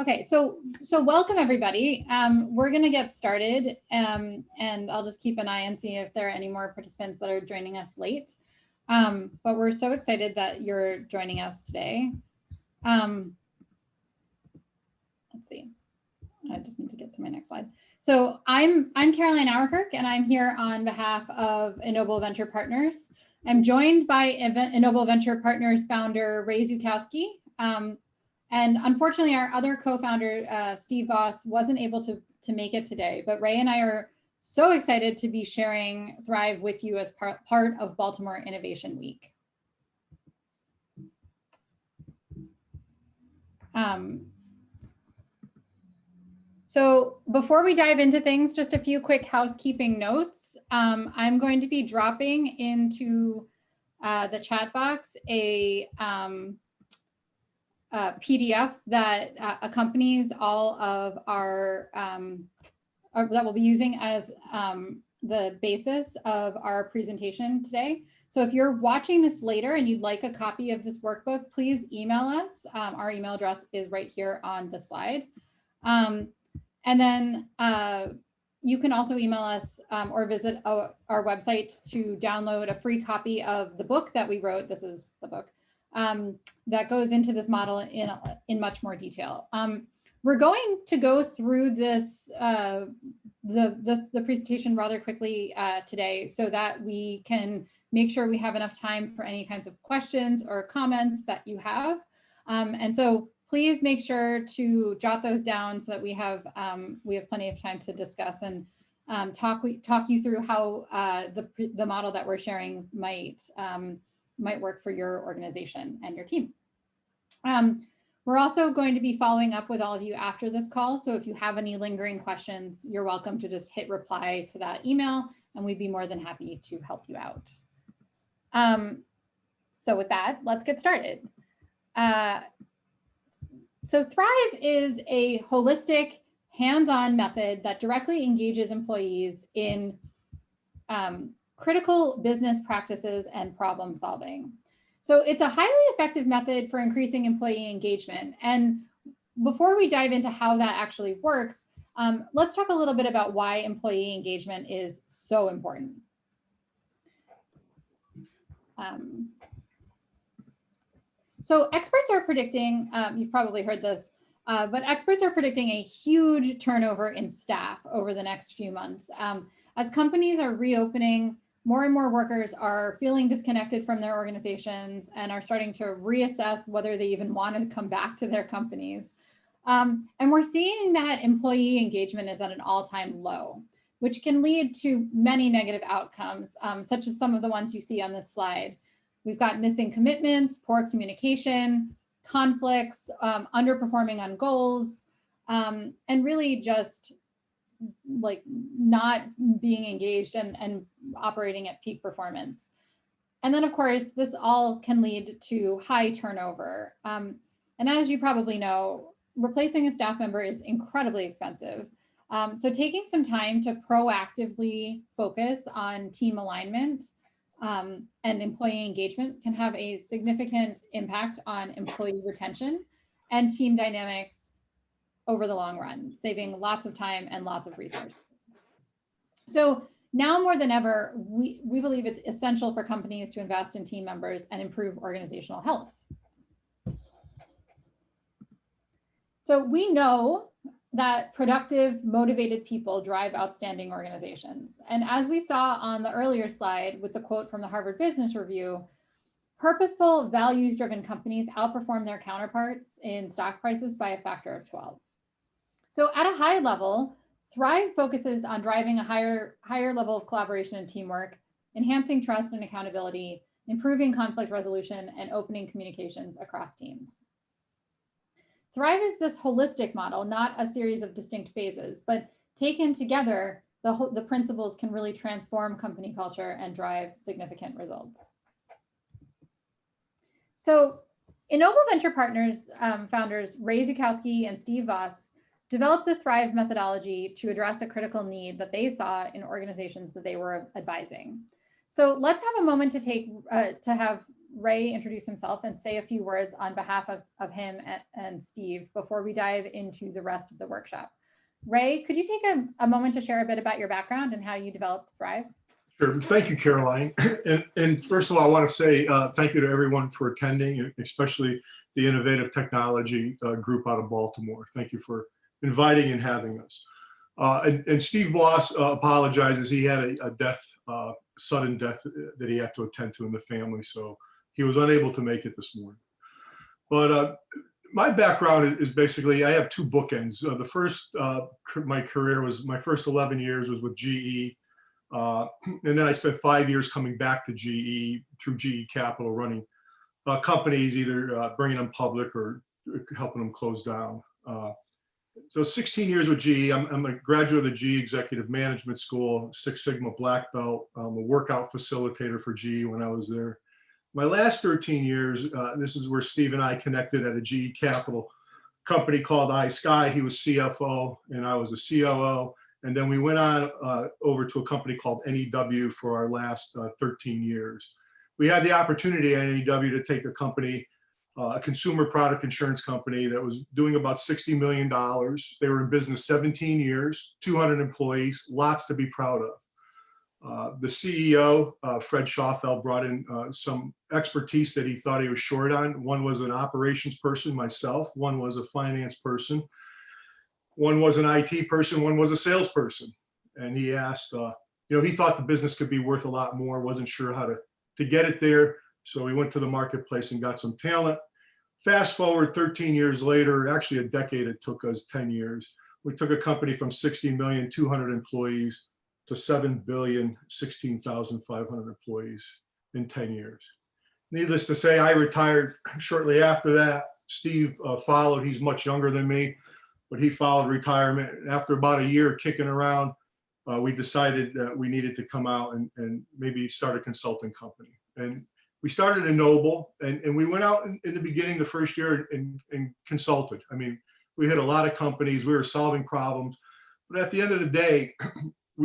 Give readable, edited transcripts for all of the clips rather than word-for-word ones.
Okay, so welcome everybody. We're going to get started, and I'll just keep an eye and see if there are any more participants that are joining us late. But we're so excited that you're joining us today. Let's see. I just need to get to my next slide. So I'm Caroline Auerkirk, and I'm here on behalf of Ennoble Venture Partners. I'm joined by Ennoble Venture Partners founder Ray Zukowski. And unfortunately, our other co-founder, Steve Voss, wasn't able to make it today, but Ray and I are so excited to be sharing Thrive with you as part of Baltimore Innovation Week. So before we dive into things, just a few quick housekeeping notes. I'm going to be dropping into the chat box a PDF that accompanies all of our, that we'll be using as the basis of our presentation today. So if you're watching this later and you'd like a copy of this workbook, please email us. Our email address is right here on the slide. And then you can also email us or visit our website to download a free copy of the book that we wrote. This is the book. That goes into this model in much more detail. We're going to go through this the presentation rather quickly today so that we can make sure we have enough time for any kinds of questions or comments that you have. And so please make sure to jot those down so that we have plenty of time to discuss and talk you through how the model that we're sharing might work for your organization and your team. We're also going to be following up with all of you after this call. So if you have any lingering questions, you're welcome to just hit reply to that email and we'd be more than happy to help you out. So with that, let's get started. So Thrive is a holistic, hands-on method that directly engages employees in critical business practices and problem solving. So it's a highly effective method for increasing employee engagement. And before we dive into how that actually works, let's talk a little bit about why employee engagement is so important. So experts are predicting, you've probably heard this, but experts are predicting a huge turnover in staff over the next few months. As companies are reopening, more and more workers are feeling disconnected from their organizations and are starting to reassess whether they even want to come back to their companies. And we're seeing that employee engagement is at an all-time low, which can lead to many negative outcomes, such as some of the ones you see on this slide. We've got missing commitments, poor communication, conflicts, underperforming on goals, and really just like not being engaged and operating at peak performance. And then of course, this all can lead to high turnover. And as you probably know, replacing a staff member is incredibly expensive. So taking some time to proactively focus on team alignment and employee engagement can have a significant impact on employee retention and team dynamics over the long run, saving lots of time and lots of resources. So now more than ever, we believe it's essential for companies to invest in team members and improve organizational health. So we know that productive, motivated people drive outstanding organizations. And as we saw on the earlier slide with the quote from the Harvard Business Review, purposeful, values-driven companies outperform their counterparts in stock prices by a factor of 12. So at a high level, Thrive focuses on driving a higher level of collaboration and teamwork, enhancing trust and accountability, improving conflict resolution, and opening communications across teams. Thrive is this holistic model, not a series of distinct phases, but taken together, the principles can really transform company culture and drive significant results. So Ennoble Venture Partners founders Ray Zukowski and Steve Voss developed the Thrive methodology to address a critical need that they saw in organizations that they were advising. So let's have a moment to have Ray introduce himself and say a few words on behalf of him and Steve before we dive into the rest of the workshop. Ray, could you take a moment to share a bit about your background and how you developed Thrive? Sure. Thank you, Caroline. And first of all, I want to say thank you to everyone for attending, especially the Innovative Technology group out of Baltimore. Thank you for inviting and having us. And Steve Voss apologizes. He had a death, sudden death that he had to attend to in the family, so he was unable to make it this morning. But my background is basically, I have two bookends. The first, my career was, my first 11 years was with GE. And then I spent 5 years coming back to GE through GE Capital, running companies, either bringing them public or helping them close down. So 16 years with GE. I'm a graduate of the GE Executive Management School, Six Sigma Black Belt. I'm a workout facilitator for GE when I was there. My last 13 years, this is where Steve and I connected at a GE Capital company called iSky. He was CFO and I was a COO. And then we went on over to a company called NEW for our last 13 years. We had the opportunity at NEW to take a company, a consumer product insurance company that was doing about $60 million. They were in business 17 years, 200 employees, lots to be proud of. The CEO, Fred Schauffeld, brought in some expertise that he thought he was short on. One was an operations person, myself. One was a finance person. One was an IT person, one was a salesperson. And he asked, he thought the business could be worth a lot more, wasn't sure how to get it there. So we went to the marketplace and got some talent. Fast forward 13 years later, actually a decade, it took us 10 years. We took a company from 60 million, 200 employees to 7 billion, 16,500 employees in 10 years. Needless to say, I retired shortly after that. Steve followed, he's much younger than me, but he followed retirement. After about a year kicking around, we decided that we needed to come out and maybe start a consulting company. And we started Ennoble, and we went out in the beginning, the first year, and consulted. I mean, we had a lot of companies, we were solving problems, but at the end of the day,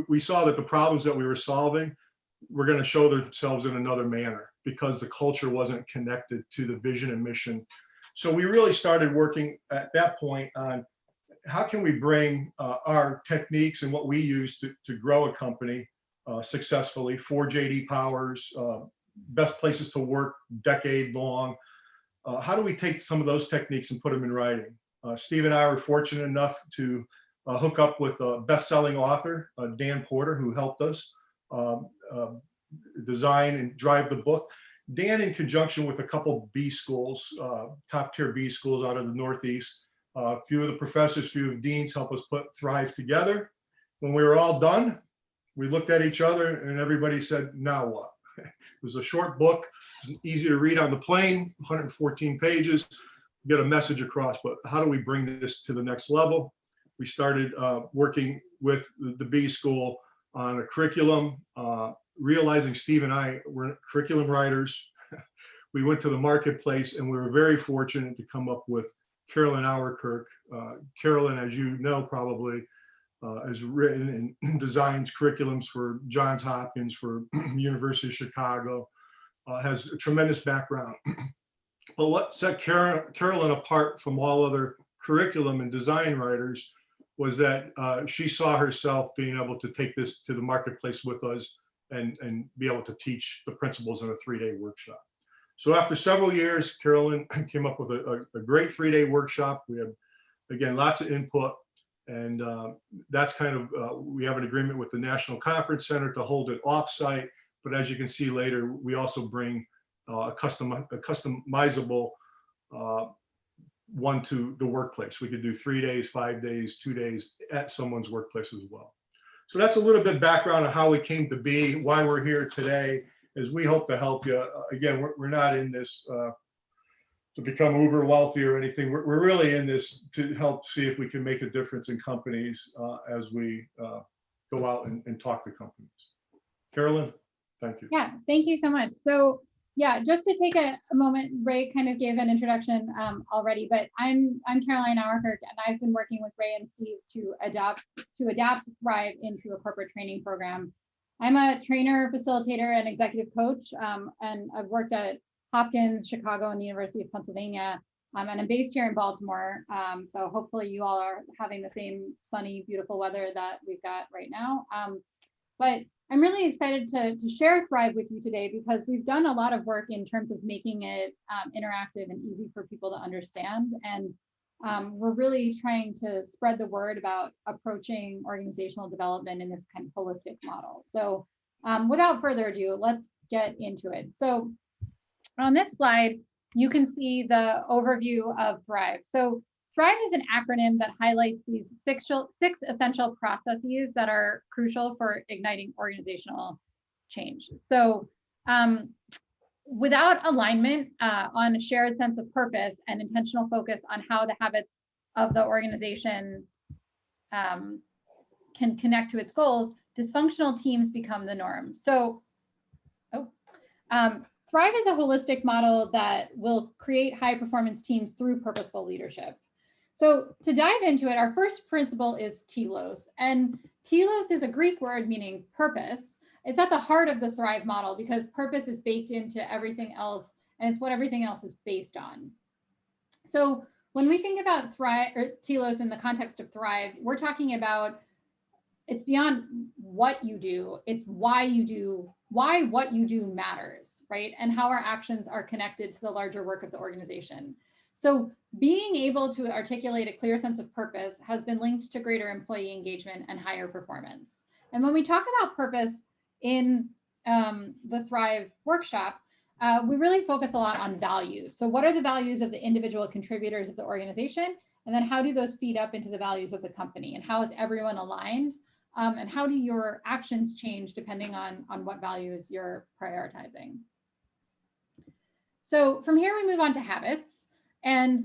we saw that the problems that we were solving were going to show themselves in another manner because the culture wasn't connected to the vision and mission. So we really started working at that point on how can we bring our techniques and what we use to grow a company successfully, 4 JD Powers, best places to work, decade long. How do we take some of those techniques and put them in writing? Steve and I were fortunate enough to hook up with a best-selling author, Dan Porter, who helped us design and drive the book. Dan, in conjunction with a couple B schools, top-tier B schools out of the Northeast, a few of the professors, few of the deans helped us put Thrive together. When we were all done, we looked at each other and everybody said, now what? It was a short book, it was easy to read on the plane, 114 pages, get a message across, but how do we bring this to the next level? We started working with the B school on a curriculum, realizing Steve and I were curriculum writers. We went to the marketplace and we were very fortunate to come up with Carolyn Auerkirk. Carolyn, as you know, probably has written and designs curriculums for Johns Hopkins, for University of Chicago, has a tremendous background. But what set Carolyn apart from all other curriculum and design writers was that she saw herself being able to take this to the marketplace with us and be able to teach the principles in a 3-day workshop. So after several years, Carolyn came up with a great 3-day workshop. We had, again, lots of input. And that's kind of, we have an agreement with the National Conference Center to hold it offsite. But as you can see later, we also bring a customizable one to the workplace. We could do 3 days, 5 days, 2 days at someone's workplace as well. So that's a little bit background on how we came to be, why we're here today, is we hope to help you. Again, we're not in this to become uber wealthy or anything. We're really in this to help see if we can make a difference in companies as we go out and talk to companies. Carolyn, thank you. Yeah, thank you so much. So yeah, just to take a moment, Ray kind of gave an introduction already, but I'm Caroline Auerkirk, and I've been working with Ray and Steve to adapt Thrive into a corporate training program. I'm a trainer, facilitator, and executive coach, and I've worked at Hopkins, Chicago, and the University of Pennsylvania. And I'm based here in Baltimore. So hopefully you all are having the same sunny, beautiful weather that we've got right now. But I'm really excited to share Thrive with you today because we've done a lot of work in terms of making it interactive and easy for people to understand. And we're really trying to spread the word about approaching organizational development in this kind of holistic model. So without further ado, let's get into it. So on this slide, you can see the overview of Thrive. So Thrive is an acronym that highlights these six essential processes that are crucial for igniting organizational change. So without alignment on a shared sense of purpose and intentional focus on how the habits of the organization can connect to its goals, dysfunctional teams become the norm. So, Thrive is a holistic model that will create high performance teams through purposeful leadership. So to dive into it, our first principle is telos. And telos is a Greek word meaning purpose. It's at the heart of the Thrive model because purpose is baked into everything else, and it's what everything else is based on. So when we think about Thrive or telos in the context of Thrive, we're talking about it's beyond what you do, it's why what you do matters, right? And how our actions are connected to the larger work of the organization. So being able to articulate a clear sense of purpose has been linked to greater employee engagement and higher performance. And when we talk about purpose in the Thrive workshop, we really focus a lot on values. So what are the values of the individual contributors of the organization? And then how do those feed up into the values of the company? And how is everyone aligned? And how do your actions change depending on what values you're prioritizing? So from here, we move on to habits. And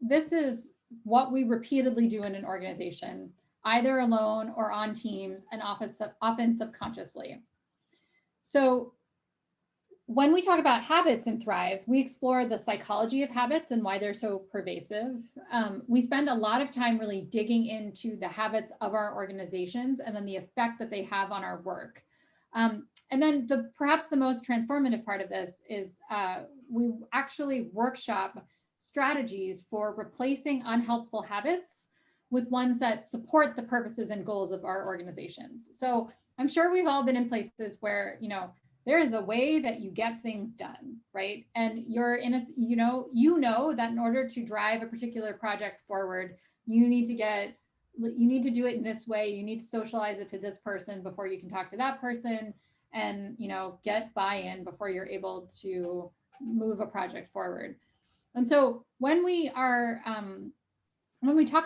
this is what we repeatedly do in an organization, either alone or on teams, and often subconsciously. So when we talk about habits in Thrive, we explore the psychology of habits and why they're so pervasive. We spend a lot of time really digging into the habits of our organizations and then the effect that they have on our work. And then perhaps the most transformative part of this is we actually workshop strategies for replacing unhelpful habits with ones that support the purposes and goals of our organizations. So I'm sure we've all been in places where, there is a way that you get things done, right? And you're in a, you know that in order to drive a particular project forward, you need to do it in this way. You need to socialize it to this person before you can talk to that person, and get buy-in before you're able to move a project forward. And so when we talk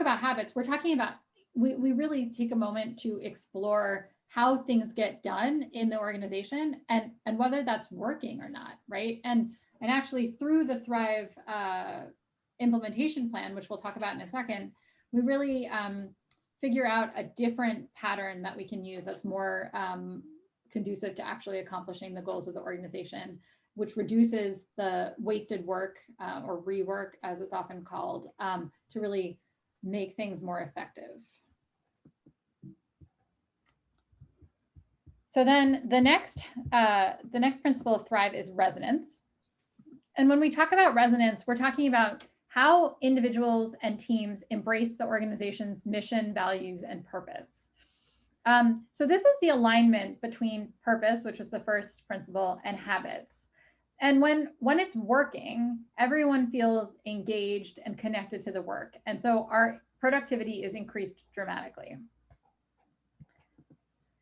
about habits, we're talking about we really take a moment to explore how things get done in the organization and whether that's working or not, right? And actually through the Thrive implementation plan, which we'll talk about in a second, we really figure out a different pattern that we can use that's more conducive to actually accomplishing the goals of the organization, which reduces the wasted work or rework, as it's often called, to really make things more effective. So then the next principle of Thrive is resonance. And when we talk about resonance, we're talking about how individuals and teams embrace the organization's mission, values, and purpose. So this is the alignment between purpose, which was the first principle, and habits. And when it's working, everyone feels engaged and connected to the work. And so our productivity is increased dramatically.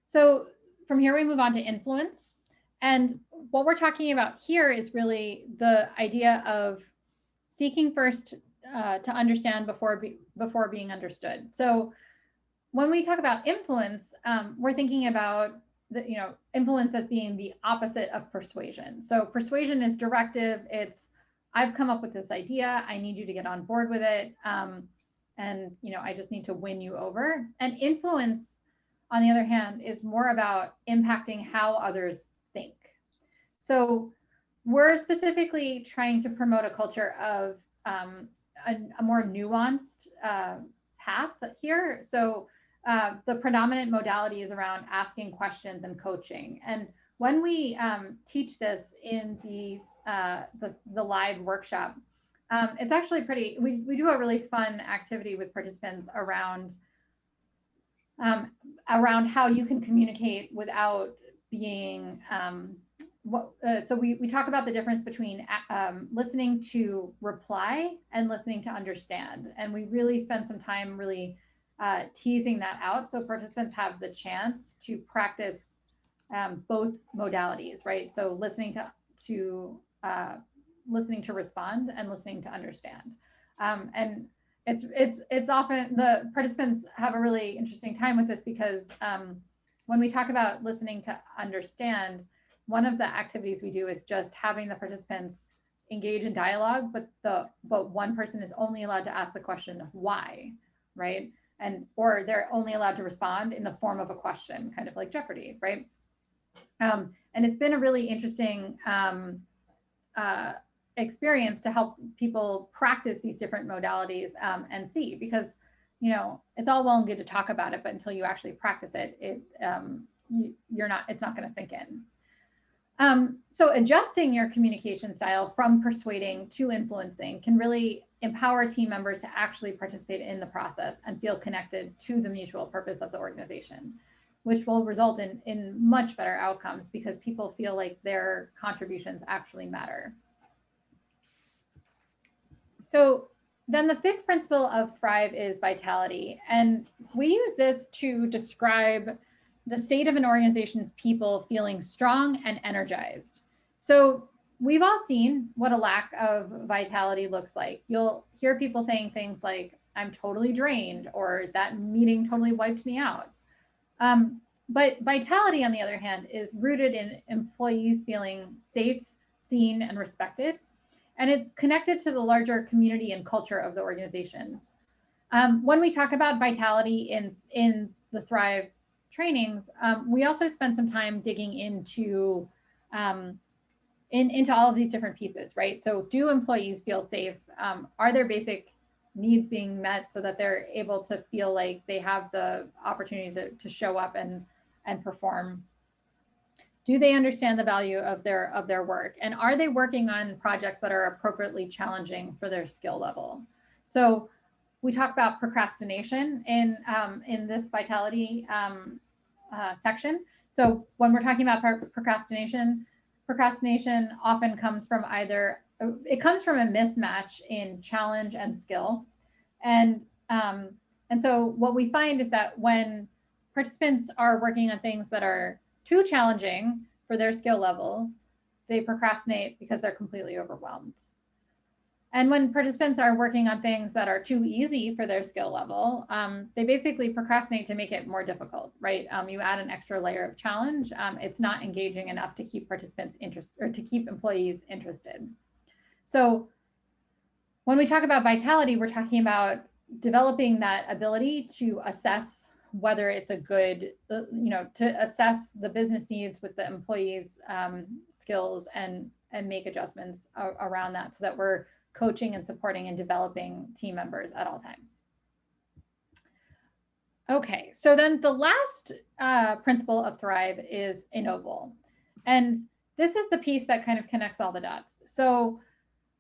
So from here, we move on to influence. And what we're talking about here is really the idea of seeking first to understand before being understood. So when we talk about influence, we're thinking about influence as being the opposite of persuasion. So persuasion is directive. It's, I've come up with this idea. I need you to get on board with it. And I just need to win you over. And influence, on the other hand, is more about impacting how others think. So we're specifically trying to promote a culture of a more nuanced path here. So the predominant modality is around asking questions and coaching. And when we teach this in the the live workshop. It's actually pretty, we do a really fun activity with participants around how you can communicate without being so we talk about the difference between listening to reply and listening to understand, and we really spend some time really teasing that out so participants have the chance to practice both modalities, right? So to listening to respond and listening to understand, and it's often the participants have a really interesting time with this because when we talk about listening to understand, one of the activities we do is just having the participants engage in dialogue, but one person is only allowed to ask the question of why, right? And or they're only allowed to respond in the form of a question, kind of like Jeopardy, right? And it's been a really interesting experience to help people practice these different modalities and see, because it's all well and good to talk about it, but until you actually practice it, it's not going to sink in. So adjusting your communication style from persuading to influencing can really empower team members to actually participate in the process and feel connected to the mutual purpose of the organization, which will result in much better outcomes because people feel like their contributions actually matter. So then the fifth principle of Thrive is vitality. And we use this to describe the state of an organization's people feeling strong and energized. So we've all seen what a lack of vitality looks like. You'll hear people saying things like, I'm totally drained, or that meeting totally wiped me out. But vitality, on the other hand, is rooted in employees feeling safe, seen, and respected. And it's connected to the larger community and culture of the organizations. When we talk about vitality in the Thrive trainings, we also spend some time digging into all of these different pieces, right? So do employees feel safe? Are their basic needs being met so that they're able to feel like they have the opportunity to show up and perform? Do they understand the value of their work? And are they working on projects that are appropriately challenging for their skill level? So we talk about procrastination in this vitality section. So when we're talking about procrastination often comes from a mismatch in challenge and skill. And so what we find is that when participants are working on things that are too challenging for their skill level, they procrastinate because they're completely overwhelmed. And when participants are working on things that are too easy for their skill level, they basically procrastinate to make it more difficult, right? You add an extra layer of challenge. It's not engaging enough to keep participants interested or to keep employees interested. So when we talk about vitality, we're talking about developing that ability to assess whether it's a good, to assess the business needs with the employees' skills and make adjustments around that so that we're coaching and supporting and developing team members at all times. Okay, so then the last principle of Thrive is Ennoble. And this is the piece that kind of connects all the dots. So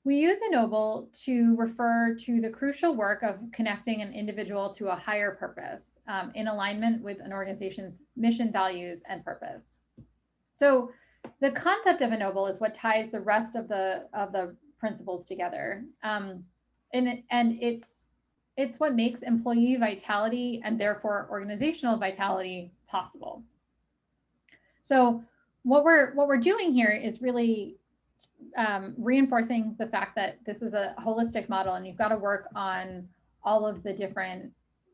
we use Ennoble to refer to the crucial work of connecting an individual to a higher purpose in alignment with an organization's mission, values, and purpose. So the concept of Ennoble is what ties the rest of the principles together, and it's what makes employee vitality and therefore organizational vitality possible. So what we're doing here is really reinforcing the fact that this is a holistic model and you've got to work on all of the different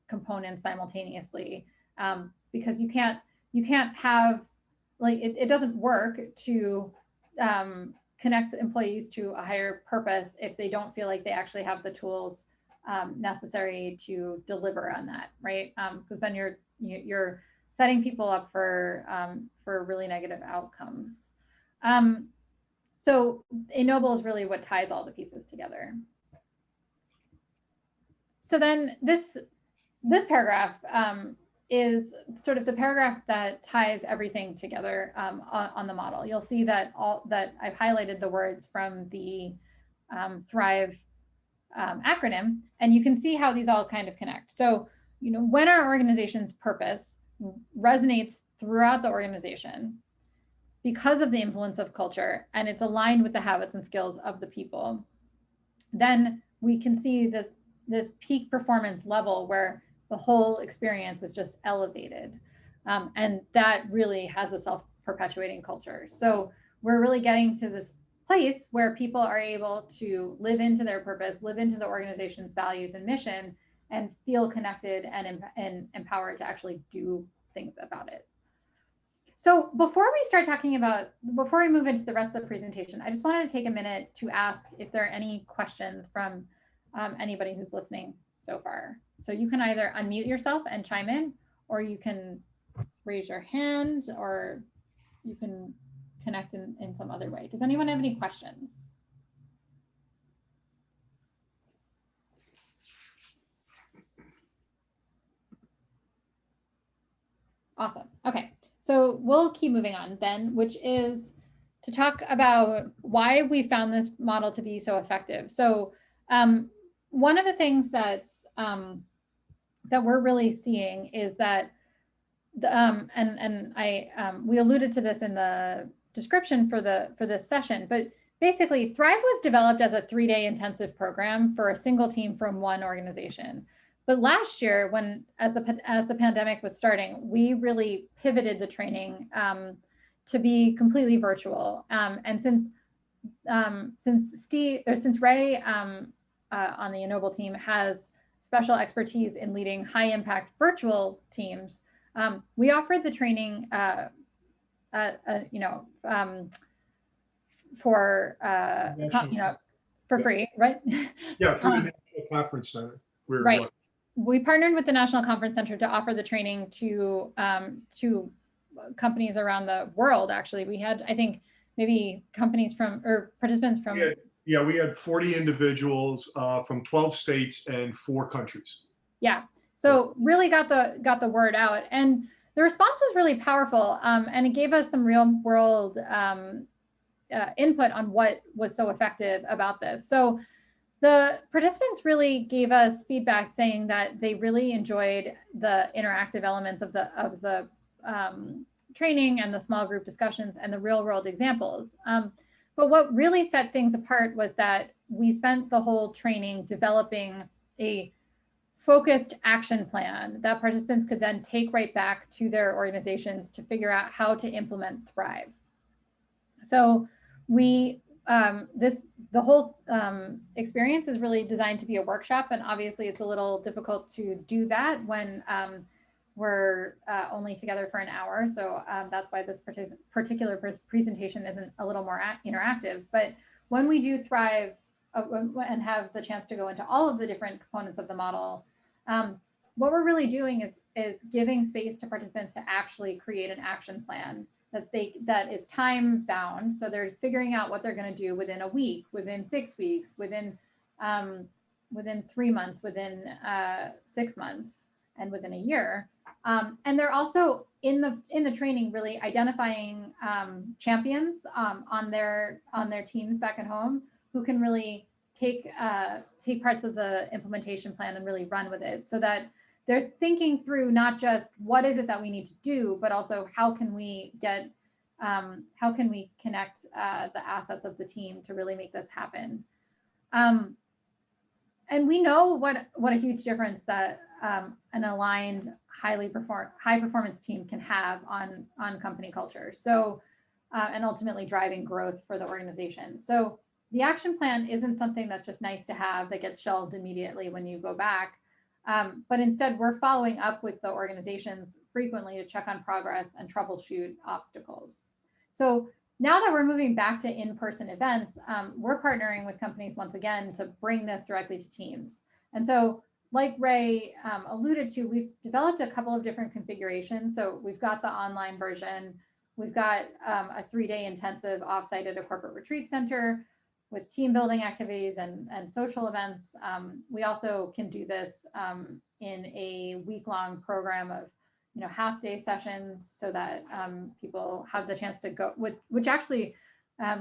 components simultaneously, because you can't have, like, it doesn't work to connect employees to a higher purpose if they don't feel like they actually have the tools necessary to deliver on that, right? Because then you're setting people up for really negative outcomes. So Ennoble is really what ties all the pieces together. So then this paragraph is sort of the paragraph that ties everything together on the model. You'll see that I've highlighted the words from the Thrive acronym, and you can see how these all kind of connect. So, when our organization's purpose resonates throughout the organization because of the influence of culture, and it's aligned with the habits and skills of the people, then we can see this peak performance level where the whole experience is just elevated. And that really has a self-perpetuating culture. So we're really getting to this place where people are able to live into their purpose, live into the organization's values and mission, and feel connected and empowered to actually do things about it. So before we move into the rest of the presentation, I just wanted to take a minute to ask if there are any questions from anybody who's listening so far. So you can either unmute yourself and chime in, or you can raise your hand, or you can connect in some other way. Does anyone have any questions? Awesome. Okay. So we'll keep moving on then, which is to talk about why we found this model to be so effective. So one of the things that we're really seeing is that, we alluded to this in the description for this session, but basically Thrive was developed as a 3-day intensive program for a single team from one organization. But last year, as the pandemic was starting, we really pivoted the training to be completely virtual. And since Ray on the Ennoble team has special expertise in leading high impact virtual teams, we offered the training for free, right? Yeah, through the National Conference Center. Right. We partnered with the National Conference Center to offer the training to companies around the world. Actually, we had, I think, maybe participants from. We had 40 individuals from 12 states and 4 countries. Yeah. So really got the word out, and the response was really powerful, and it gave us some real world input on what was so effective about this. So the participants really gave us feedback saying that they really enjoyed the interactive elements of the training and the small group discussions and the real world examples. But what really set things apart was that we spent the whole training developing a focused action plan that participants could then take right back to their organizations to figure out how to implement Thrive. So the whole experience is really designed to be a workshop, and obviously it's a little difficult to do that when we're only together for an hour. So that's why this particular presentation isn't a little more interactive. But when we do Thrive and have the chance to go into all of the different components of the model, what we're really doing is giving space to participants to actually create an action plan that is time bound. So they're figuring out what they're going to do within a week, within 6 weeks, within 3 months, within 6 months, and within a year. And they're also in the training really identifying champions on their teams back at home who can really take parts of the implementation plan and really run with it, so that they're thinking through not just what is it that we need to do, but also how can we connect the assets of the team to really make this happen. And we know what a huge difference that an aligned, high performance team can have on company culture. So, and ultimately driving growth for the organization. So the action plan isn't something that's just nice to have that gets shelved immediately when you go back. But instead, we're following up with the organizations frequently to check on progress and troubleshoot obstacles. So now that we're moving back to in-person events, we're partnering with companies once again to bring this directly to teams. And so, like Ray alluded to, we've developed a couple of different configurations. So we've got the online version. We've got a 3-day intensive offsite at a corporate retreat center with team building activities and social events. We also can do this in a week-long program of half-day sessions so that people have the chance to go, which actually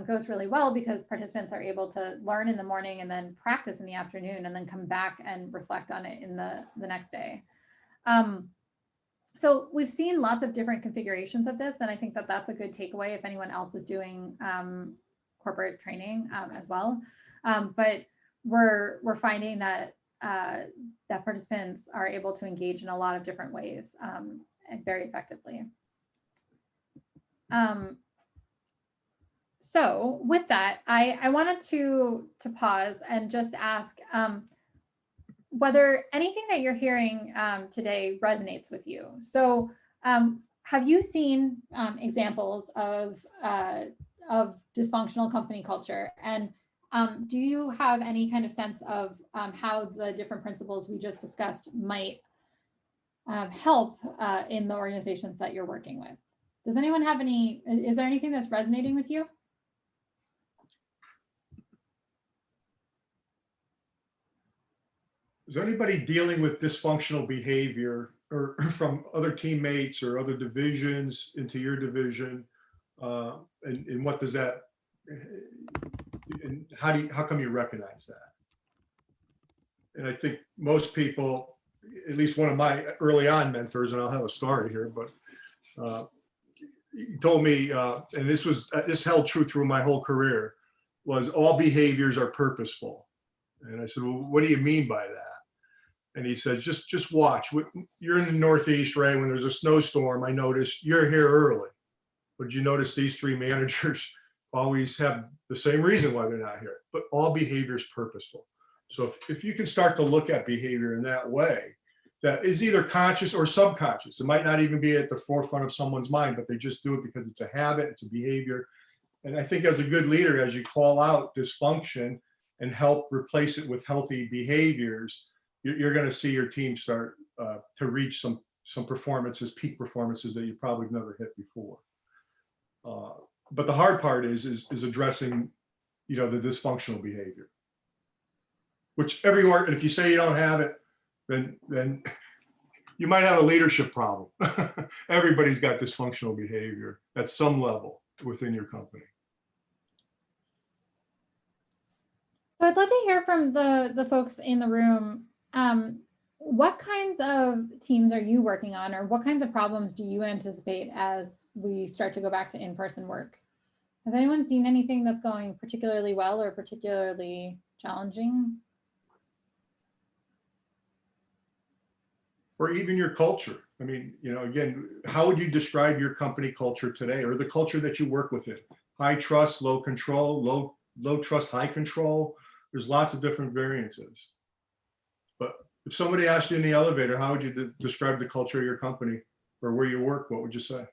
goes really well because participants are able to learn in the morning and then practice in the afternoon and then come back and reflect on it in the next day. So we've seen lots of different configurations of this, and I think that that's a good takeaway if anyone else is doing corporate training as well. But we're finding that that participants are able to engage in a lot of different ways and very effectively. So with that, I wanted to pause and just ask whether anything that you're hearing today resonates with you. So have you seen examples of dysfunctional company culture? And do you have any kind of sense of how the different principles we just discussed might help in the organizations that you're working with? Does anyone have any, is there anything that's resonating with you? Is anybody dealing with dysfunctional behavior or from other teammates or other divisions into your division? And what does that, and how come you recognize that? And I think most people, at least one of my early on mentors, and I'll have a story here, but he told me, and this held true through my whole career, was all behaviors are purposeful. And I said, well, what do you mean by that? And he said, just watch. You're in the Northeast, right? When there's a snowstorm, I noticed you're here early. But did you notice these three managers always have the same reason why they're not here? But all behavior is purposeful. So if you can start to look at behavior in that way, that is either conscious or subconscious. It might not even be at the forefront of someone's mind, but they just do it because it's a habit, it's a behavior. And I think as a good leader, as you call out dysfunction and help replace it with healthy behaviors, you're going to see your team start to reach some performances, peak performances that you probably never hit before. But the hard part is addressing, the dysfunctional behavior, which everywhere. And if you say you don't have it, then you might have a leadership problem. Everybody's got dysfunctional behavior at some level within your company. So I'd love to hear from the folks in the room. What kinds of teams are you working on, or what kinds of problems do you anticipate as we start to go back to in-person work? Has anyone seen anything that's going particularly well or particularly challenging? Or even your culture. I mean, again, how would you describe your company culture today, or the culture that you work within? High trust, low control, low trust, high control. There's lots of different variances. But if somebody asked you in the elevator, how would you describe the culture of your company or where you work, what would you say?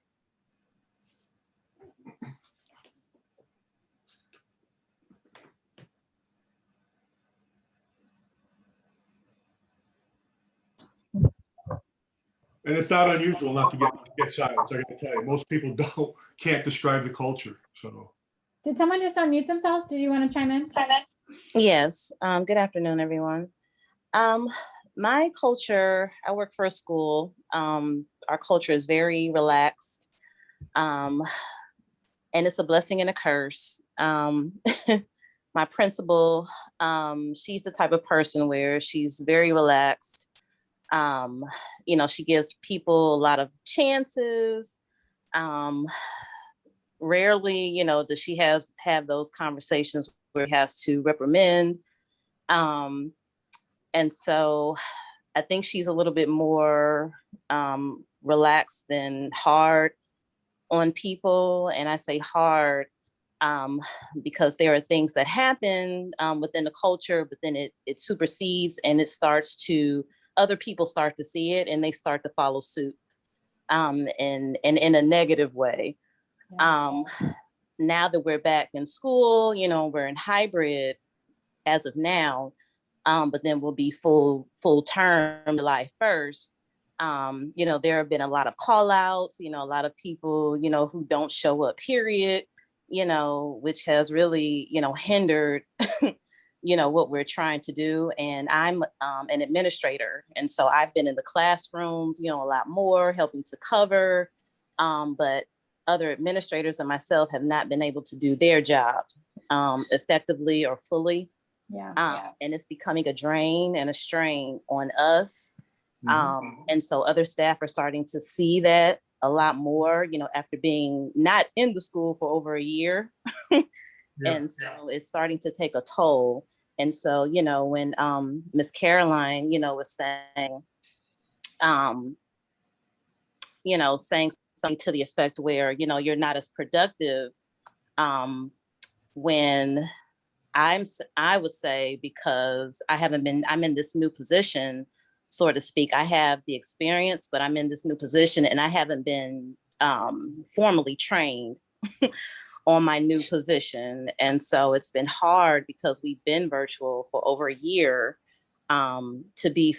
And it's not unusual not to get silence. I got to tell you, most people can't describe the culture. So, did someone just unmute themselves? Did you want to chime in? Yes. Good afternoon, everyone. My culture, I work for a school. Our culture is very relaxed. And it's a blessing and a curse. My principal, she's the type of person where she's very relaxed. She gives people a lot of chances. Rarely, does she have those conversations where he has to reprimand. And so I think she's a little bit more relaxed than hard on people. And I say hard because there are things that happen within the culture, but then it supersedes and other people start to see it and they start to follow suit and in a negative way. Yeah. Now that we're back in school, we're in hybrid as of now, but then we'll be full term July 1st. There have been a lot of call outs, a lot of people, who don't show up, period, which has really, hindered, what we're trying to do. And I'm an administrator. And so I've been in the classrooms, a lot more, helping to cover, but other administrators and myself have not been able to do their job effectively or fully. And it's becoming a drain and a strain on us. And so other staff are starting to see that a lot more, after being not in the school for over a year. And so it's starting to take a toll. And so, when Miss Caroline, was saying, saying something to the effect where, you're not as productive when I would say, because I'm in this new position, so to speak. I have the experience, but I'm in this new position and I haven't been formally trained on my new position. And so it's been hard because we've been virtual for over a year to be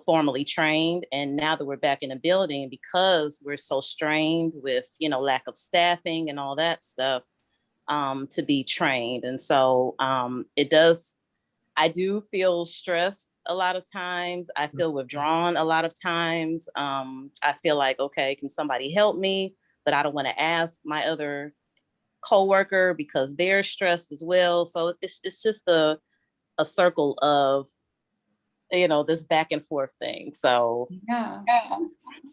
formally trained. And now that we're back in the building, because we're so strained with, lack of staffing and all that stuff, to be trained. And so I do feel stressed a lot of times. I feel withdrawn a lot of times. I feel like, okay, can somebody help me? But I don't want to ask my other coworker because they're stressed as well. So it's just a circle of, this back and forth thing. So yeah,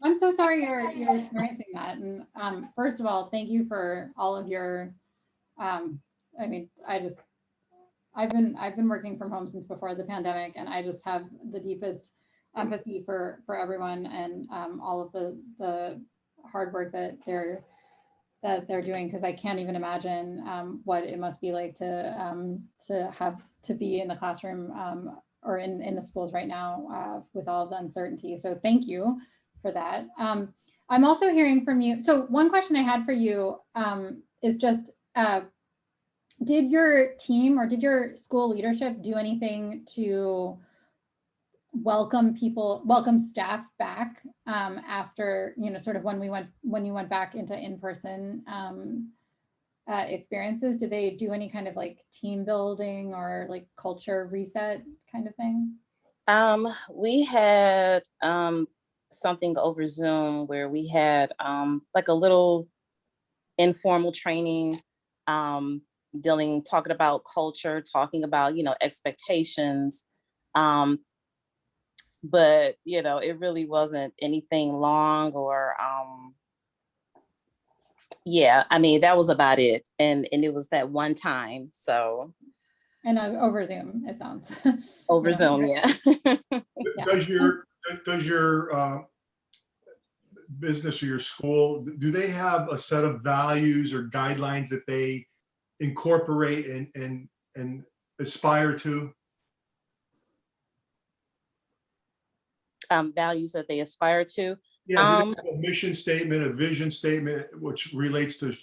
I'm so sorry you're experiencing that. And first of all, thank you for all of your. I've been working from home since before the pandemic, and I just have the deepest empathy for everyone and all of the hard work that they're doing, because I can't even imagine what it must be like to have to be in the classroom or in the schools right now with all of the uncertainty. So thank you for that. I'm also hearing from you. So one question I had for you is just, did your team or did your school leadership do anything to welcome staff back after, sort of when you went back into in-person experiences? Did they do any kind of like team building or like culture reset kind of thing? We had something over Zoom where we had like a little informal training, talking about culture, talking about, expectations. But, it really wasn't anything long or, that was about it. And it was that one time. So. And over Zoom, it sounds. Over Zoom, yeah. Does your business or your school, do they have a set of values or guidelines that they incorporate and aspire to? Values that they aspire to? Yeah, a mission statement, a vision statement, which relates to,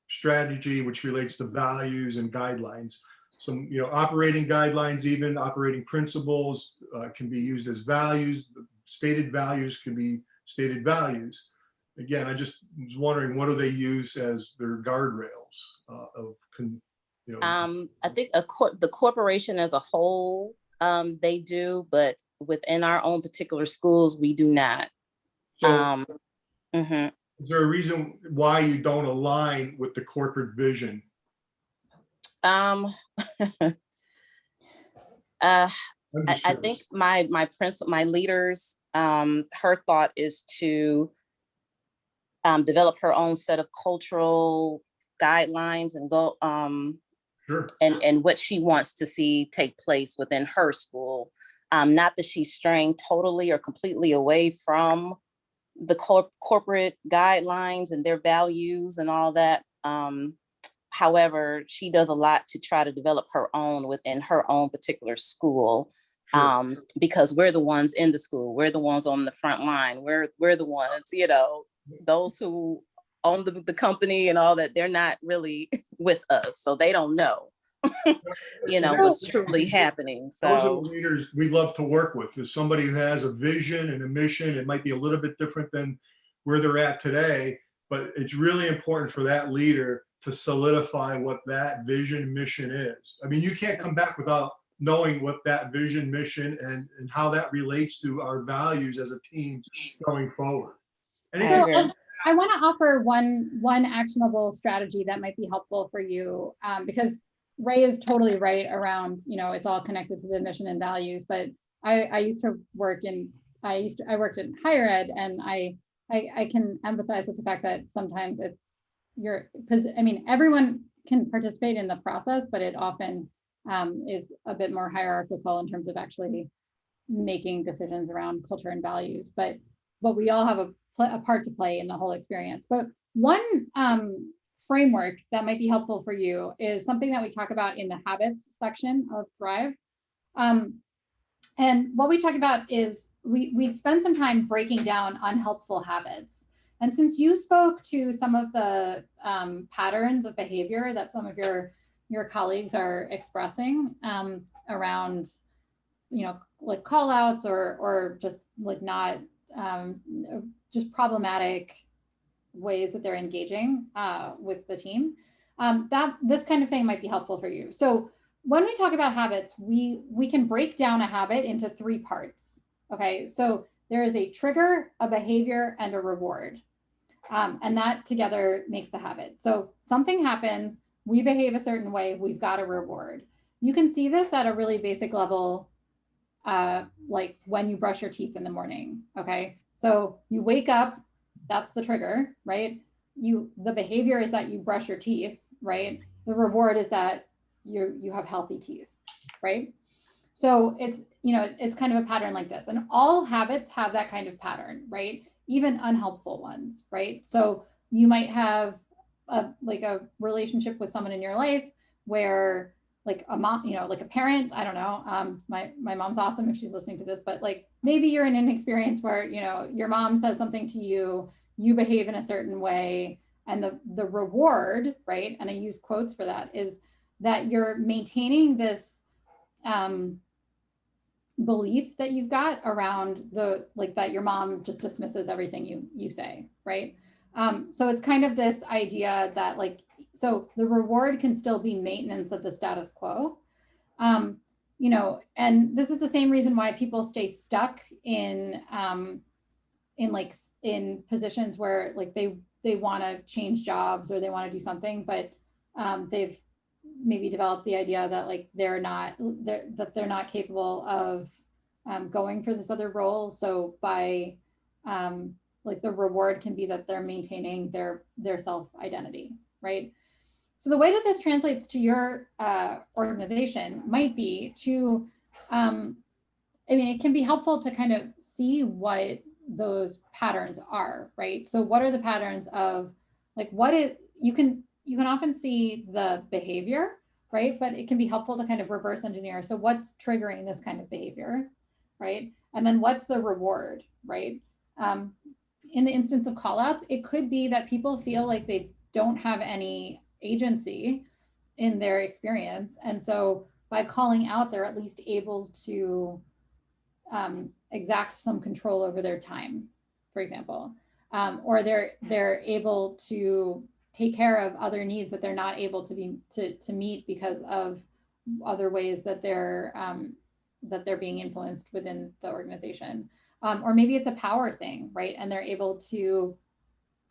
strategy, which relates to values and guidelines. Some, operating guidelines, even operating principles can be used as values. Stated values can be stated values. Again, I just was wondering, what do they use as their guardrails I think the corporation as a whole, they do, but within our own particular schools, we do not. So, is there a reason why you don't align with the corporate vision? I think my leaders, her thought is to develop her own set of cultural guidelines and go Sure. and what she wants to see take place within her school. Not that she's straying totally or completely away from the corporate guidelines and their values and all that. However, she does a lot to try to develop her own within her own particular school. Sure. Because we're the ones in the school, we're the ones on the front line, we're the ones, those who own the company and all that, they're not really with us, so they don't know what's truly happening. So those are the leaders we love to work with, is somebody who has a vision and a mission. It might be a little bit different than where they're at today, but it's really important for that leader to solidify what that vision mission is. I mean, you can't come back without knowing what that vision mission and how that relates to our values as a team going forward. So I want to offer one actionable strategy that might be helpful for you, because Ray is totally right around, it's all connected to the mission and values. But I used to work I worked in higher ed, and I can empathize with the fact that sometimes because everyone can participate in the process, but it often is a bit more hierarchical in terms of actually making decisions around culture and values. But we all have a part to play in the whole experience. But one framework that might be helpful for you is something that we talk about in the habits section of Thrive. And what we talk about is we spend some time breaking down unhelpful habits. And since you spoke to some of the patterns of behavior that some of your colleagues are expressing around, like call outs or just like not just problematic ways that they're engaging with the team, that this kind of thing might be helpful for you. So when we talk about habits, we can break down a habit into 3 parts. Okay, so there is a trigger, a behavior, and a reward. And that together makes the habit. So something happens, we behave a certain way, we've got a reward. You can see this at a really basic level, like when you brush your teeth in the morning. Okay, so you wake up, that's the trigger, right? The behavior is that you brush your teeth, right? The reward is that you have healthy teeth, right? So it's kind of a pattern like this, and all habits have that kind of pattern, right? Even unhelpful ones, right? So you might have a relationship with someone in your life where, like a mom, like a parent, I don't know, my mom's awesome if she's listening to this, but like maybe you're in an experience where, your mom says something to you, you behave in a certain way, and the reward, right? And I use quotes for that, is that you're maintaining this belief that you've got around that your mom just dismisses everything you say, right? So it's kind of this idea that so the reward can still be maintenance of the status quo. And this is the same reason why people stay stuck in positions where they want to change jobs or they want to do something, but they've maybe developed the idea that they're not capable of going for this other role. So by the reward can be that they're maintaining their self-identity, right? So the way that this translates to your organization might be to, it can be helpful to kind of see what those patterns are, right? So what are the patterns of you can often see the behavior, right? But it can be helpful to kind of reverse engineer. So what's triggering this kind of behavior, right? And then what's the reward, right? In the instance of call outs, it could be that people feel like they don't have any agency in their experience. And so by calling out, they're at least able to exact some control over their time, for example, or they're able to take care of other needs that they're not able to meet because of other ways that they're being influenced within the organization. Or maybe it's a power thing, right? And they're able to,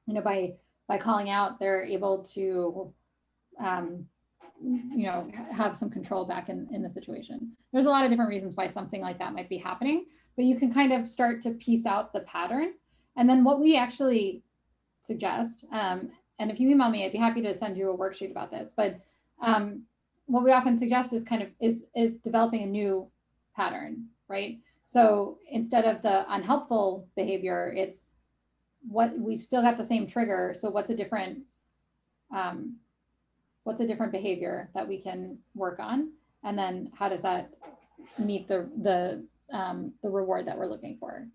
by calling out, they're able to, have some control back in the situation. There's a lot of different reasons why something like that might be happening, but you can kind of start to piece out the pattern. And then what we actually suggest, and if you email me, I'd be happy to send you a worksheet about this, but what we often suggest is developing a new pattern, right? So instead of the unhelpful behavior, it's we've still got the same trigger. So what's a different behavior that we can work on? And then how does that meet the reward that we're looking for?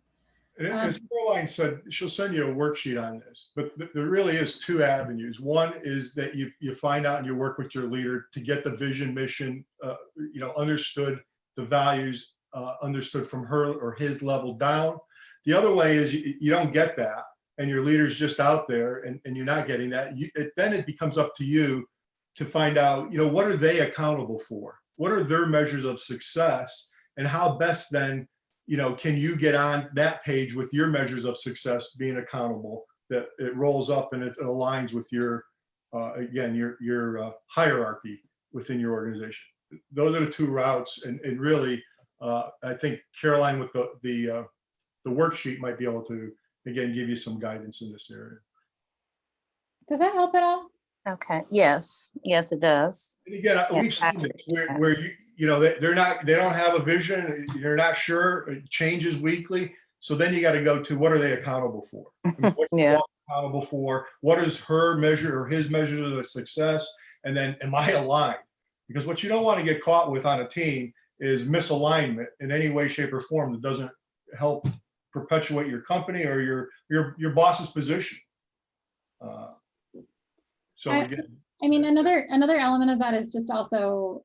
And as Caroline said, she'll send you a worksheet on this, but there really is 2 avenues. One is that you find out and you work with your leader to get the vision, mission, understood, the values understood from her or his level down. The other way is you don't get that. and your leader's just out there and you're not getting that, then it becomes up to you to find out, what are they accountable for? What are their measures of success? And how best then, can you get on that page with your measures of success being accountable, that it rolls up and it aligns with your, again, your hierarchy within your organization. Those are the two routes. And really, I think Caroline with the worksheet might be able to, again, give you some guidance in this area. Does that help at all? Okay. Yes, it does. And again, we've seen this where they don't have a vision, they're not sure, it changes weekly. So then you got to go to, what are they accountable for? What Yeah. accountable for? What is her measure or his measures of success? And then, am I aligned? Because what you don't want to get caught with on a team is misalignment in any way, shape, or form that doesn't help perpetuate your company or your boss's position. So again, I mean, another element of that is just also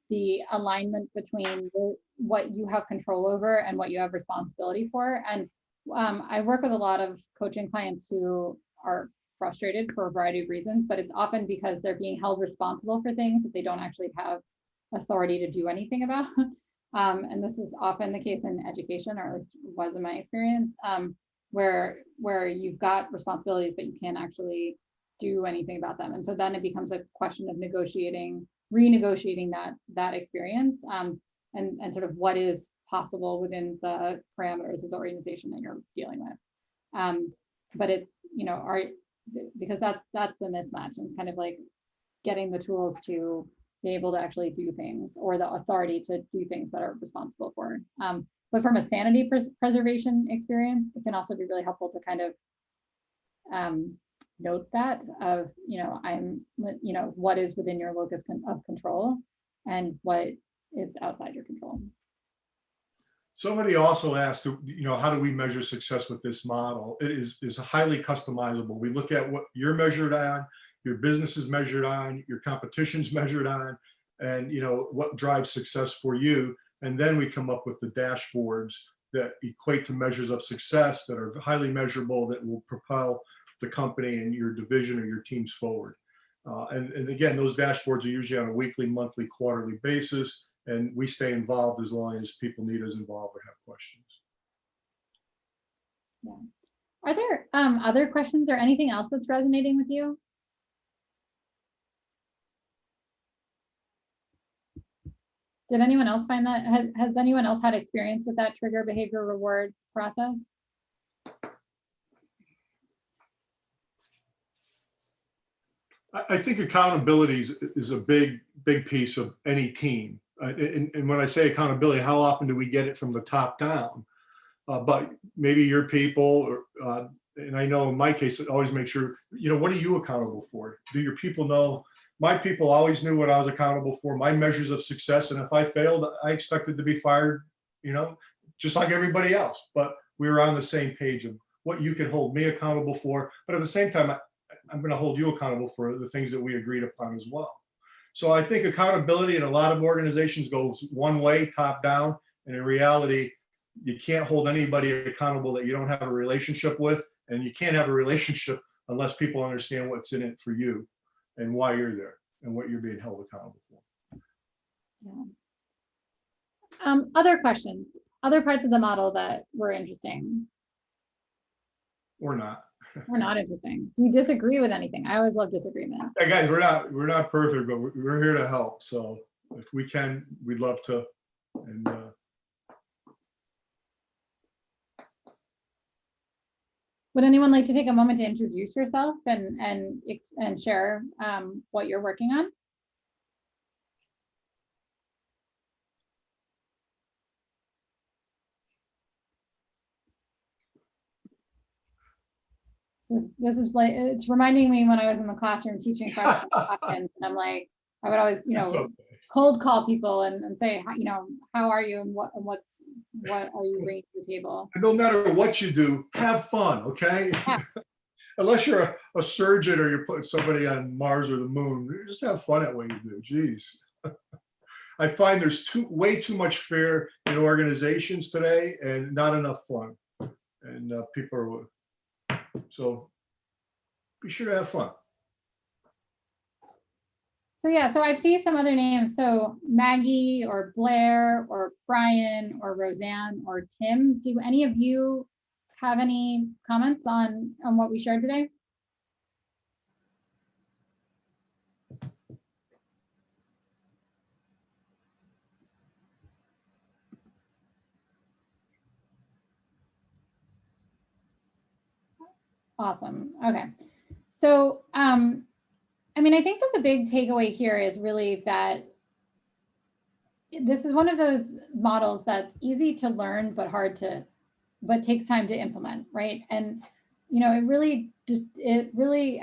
the alignment between what you have control over and what you have responsibility for. And I work with a lot of coaching clients who are frustrated for a variety of reasons, but it's often because they're being held responsible for things that they don't actually have authority to do anything about. And this is often the case in education, or at least was in my experience, where you've got responsibilities, but you can't actually do anything about them. And so then it becomes a question of renegotiating that experience, and sort of what is possible within the parameters of the organization that you're dealing with. But it's, because that's the mismatch, and it's kind of like getting the tools to be able to actually do things, or the authority to do things that are responsible for. But from a sanity preservation experience, it can also be really helpful to kind of note that of, what is within your locus of control and what is outside your control. Somebody also asked, how do we measure success with this model? It is highly customizable. We look at what you're measured on, your business is measured on, your competition's measured on, and what drives success for you. And then we come up with the dashboards that equate to measures of success that are highly measurable, that will propel the company and your division or your teams forward. And again, those dashboards are usually on a weekly, monthly, quarterly basis, and we stay involved as long as people need us involved or have questions. Yeah. Are there other questions or anything else that's resonating with you? Did anyone else find that? Has anyone else had experience with that trigger behavior reward process? I think accountability is a big piece of any team. And when I say accountability, how often do we get it from the top down? But maybe your people, or, and I know in my case, always make sure, what are you accountable for? Do your people know? My people always knew what I was accountable for, my measures of success. And if I failed, I expected to be fired, just like everybody else. But we were on the same page of what you can hold me accountable for. But at the same time, I'm going to hold you accountable for the things that we agreed upon as well. So I think accountability in a lot of organizations goes one way, top down. And in reality, you can't hold anybody accountable that you don't have a relationship with. And you can't have a relationship unless people understand what's in it for you and why you're there and what you're being held accountable for. Yeah. Other questions, other parts of the model that were interesting? Or not. Or not interesting. Do you disagree with anything? I always love disagreement. Hey guys, we're not perfect, but we're here to help. So if we can, we'd love to. And would anyone like to take a moment to introduce yourself and share what you're working on? This is like, it's reminding me when I was in the classroom teaching freshmen, and I'm like, I would always, okay. cold call people and say, how are you, and what are you bringing to the table? And no matter what you do, have fun, okay? Yeah. Unless you're a surgeon or you're putting somebody on Mars or the moon, just have fun at what you do. Jeez. I find there's way too much fear in organizations today and not enough fun. And people are So be sure to have fun. So yeah, so I've seen some other names. So Maggie or Blair or Brian or Roseanne or Tim. Do any of you have any comments on what we shared today? Awesome. Okay. So, I mean, I think that the big takeaway here is really that this is one of those models that's easy to learn, but takes time to implement, right? And, you know, it really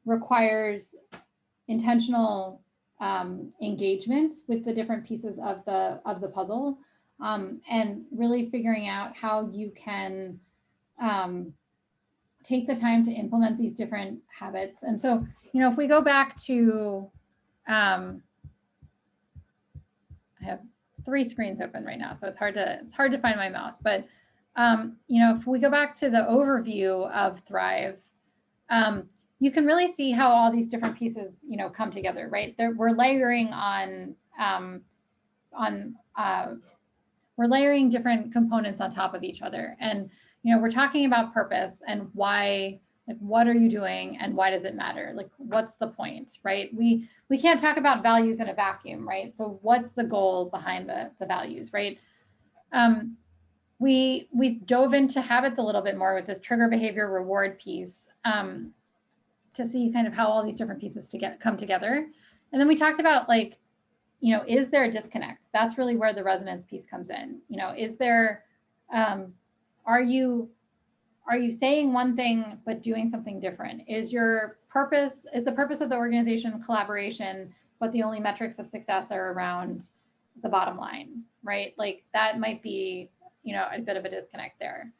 requires intentional engagement with the different pieces of the puzzle, and really figuring out how you can take the time to implement these different habits. And so, you know, if we go back to, I have 3 screens open right now, so it's hard to find my mouse. But you know, if we go back to the overview of Thrive, you can really see how all these different pieces, you know, come together, right? We're layering we're layering different components on top of each other. And, you know, we're talking about purpose and why, like, what are you doing and why does it matter? Like, what's the point, right? We can't talk about values in a vacuum, right? So what's the goal behind the values, right? We dove into habits a little bit more with this trigger behavior reward piece, to see kind of how all these different pieces come together. And then we talked about, like, you know, is there a disconnect? That's really where the resonance piece comes in. You know, is there, are you saying one thing but doing something different? Is the purpose of the organization collaboration, but the only metrics of success are around the bottom line, right? Like, that might be, you know, a bit of a disconnect there.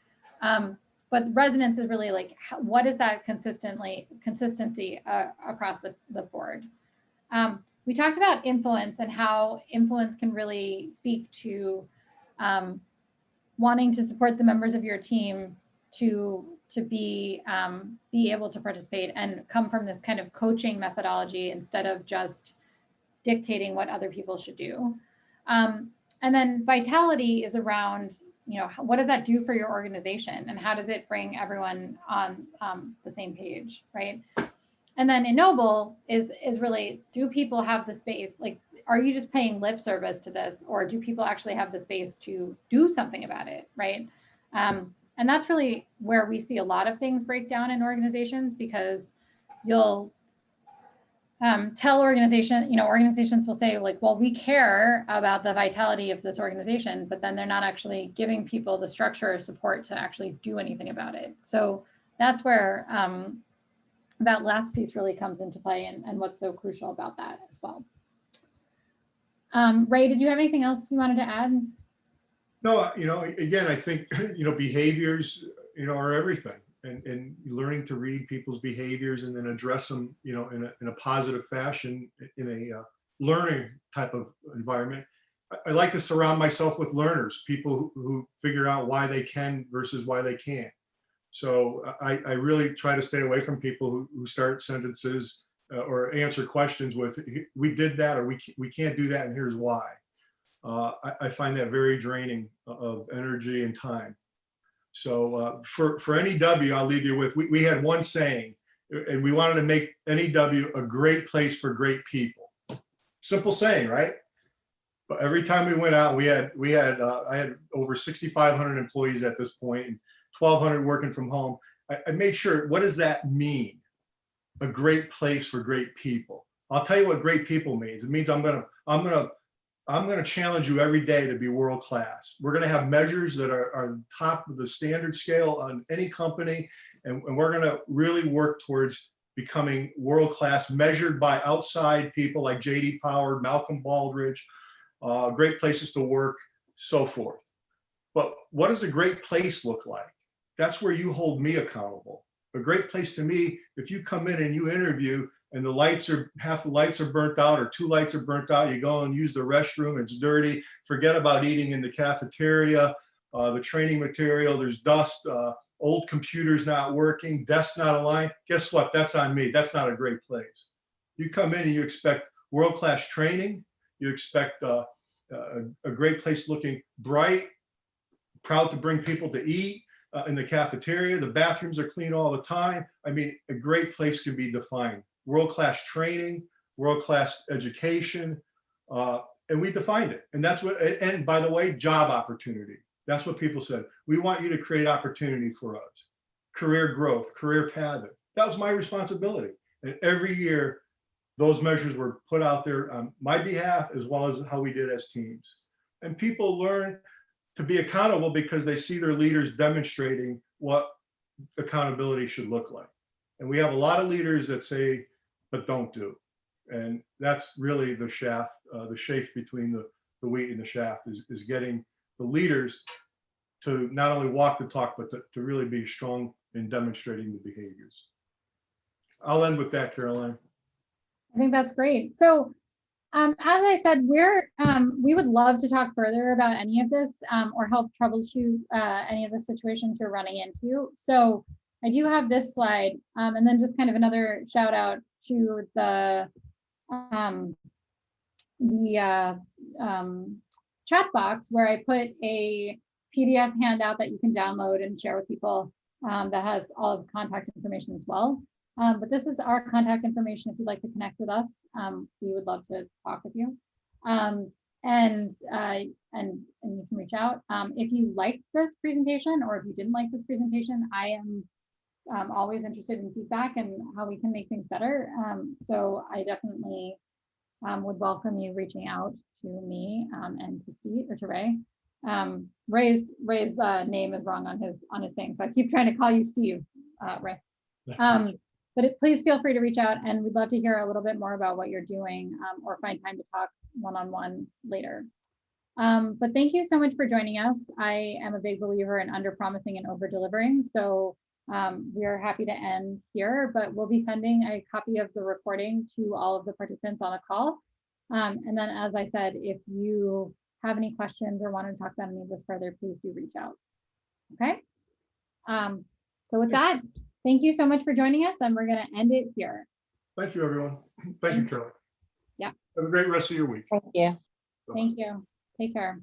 But resonance is really like, what is that consistency across the board? We talked about influence and how influence can really speak to wanting to support the members of your team to be able to participate and come from this kind of coaching methodology instead of just dictating what other people should do. And then vitality is around, you know, what does that do for your organization and how does it bring everyone on the same page, right? And then Ennoble is really, do people have the space? Like, are you just paying lip service to this, or do people actually have the space to do something about it, right? And that's really where we see a lot of things break down in organizations, because you'll tell organizations will say, like, well, we care about the vitality of this organization, but then they're not actually giving people the structure or support to actually do anything about it. So that's where that last piece really comes into play, and what's so crucial about that as well. Ray, did you have anything else you wanted to add? No, you know, again, I think, you know, behaviors, you know, are everything, and learning to read people's behaviors and then address them, you know, in a positive fashion, in a learning type of environment. I like to surround myself with learners, people who figure out why they can versus why they can't. So I really try to stay away from people who start sentences or answer questions with, we did that, or we can't do that, and here's why. I find that very draining of energy and time. So for NEW, I'll leave you with, we had one saying, and we wanted to make NEW a great place for great people. Simple saying, right? But every time we went out, I had over 6,500 employees at this point, and 1,200 working from home. I made sure, what does that mean? A great place for great people. I'll tell you what great people means. It means I'm gonna challenge you every day to be world class. We're gonna have measures that are on top of the standard scale on any company, and we're gonna really work towards becoming world class, measured by outside people like J.D. Power, Malcolm Baldrige, great places to work, so forth. But what does a great place look like? That's where you hold me accountable. A great place to me, if you come in and you interview and half the lights are burnt out or 2 lights are burnt out, you go and use the restroom, it's dirty, forget about eating in the cafeteria, the training material, there's dust, old computers not working, desks not aligned. Guess what? That's on me. That's not a great place. You come in and you expect world-class training. You expect a great place looking bright, proud to bring people to eat in the cafeteria. The bathrooms are clean all the time. I mean, a great place can be defined. World-class training, world-class education, and we defined it. And that's what, and by the way, job opportunity. That's what people said. We want you to create opportunity for us. Career growth, career pathing. That was my responsibility. And every year, those measures were put out there on my behalf, as well as how we did as teams. And people learn to be accountable because they see their leaders demonstrating what accountability should look like. And we have a lot of leaders that say, but don't do. And that's really the shaft, the chaff between the wheat and the shaft is getting the leaders to not only walk the talk, but to really be strong in demonstrating the behaviors. I'll end with that, Caroline. I think that's great. So as I said, we would love to talk further about any of this or help troubleshoot any of the situations you're running into. So I do have this slide and then just kind of another shout out to the chat box where I put a PDF handout that you can download and share with people that has all of the contact information as well. But this is our contact information if you'd like to connect with us. We would love to talk with you. And you can reach out. If you liked this presentation or if you didn't like this presentation, I am always interested in feedback and how we can make things better. So I definitely would welcome you reaching out to me and to Steve or to Ray. Ray's name is wrong on his thing, so I keep trying to call you Steve, Ray. But please feel free to reach out, and we'd love to hear a little bit more about what you're doing or find time to talk one-on-one later. But thank you so much for joining us. I am a big believer in under-promising and over-delivering, so we are happy to end here, but we'll be sending a copy of the recording to all of the participants on the call. And then, as I said, if you have any questions or want to talk about any of this further, please do reach out. Okay. So with that, thank you so much for joining us, and we're going to end it here. Thank you, everyone. Thank you, Caroline. Yeah. Have a great rest of your week. Thank you. Thank you. Take care.